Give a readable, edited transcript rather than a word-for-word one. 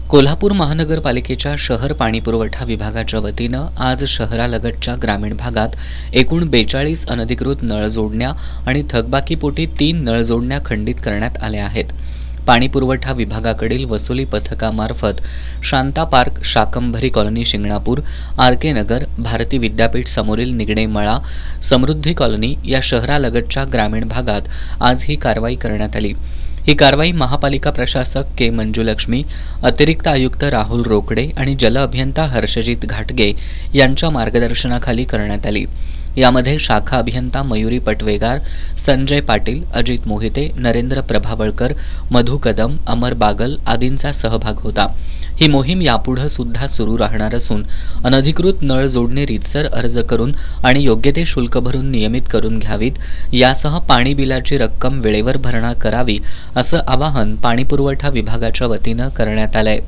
कोल्हापूर महानगरपालिकेच्या शहर पाणीपुरवठा विभागाच्या वतीनं आज शहरालगतच्या ग्रामीण भागात एकूण 42 अनधिकृत नळजोडण्या आणि थकबाकीपोटी 3 नळजोडण्या खंडित करण्यात आल्या आहेत. पाणीपुरवठा विभागाकडील वसुली पथकामार्फत Shanta park, Shakambhari colony Shingnapur, RK. नगर, भारती विद्यापीठ समोरील निगणे मळा, समृद्धी कॉलनी या शहरालगतच्या ग्रामीण भागात आज ही कारवाई करण्यात आली. ही कारवाई महापालिका प्रशासक के. मंजुलक्ष्मी, अतिरिक्त आयुक्त राहुल रोकडे आणि जल अभियंता हर्षजित घाटगे यांच्या मार्गदर्शनाखाली करण्यात आली. यामध्ये शाखा अभियंता मयुरी पटवेगार, संजय पाटील, अजित मोहिते, नरेंद्र प्रभावळकर, मधु कदम, अमर बागल आदींचा सहभाग होता. ही मोहीम यापुढे सुद्धा सुरू राहणार असून अनधिकृत नळ जोडणी रीतसर अर्ज करून आणि योग्य ते शुल्क भरून नियमित करून घ्यावीत. यासह पाणी बिलाची रक्कम वेळेवर भरणा करावी असं आवाहन पाणीपुरवठा विभागाच्या वतीनं करण्यात आलंय.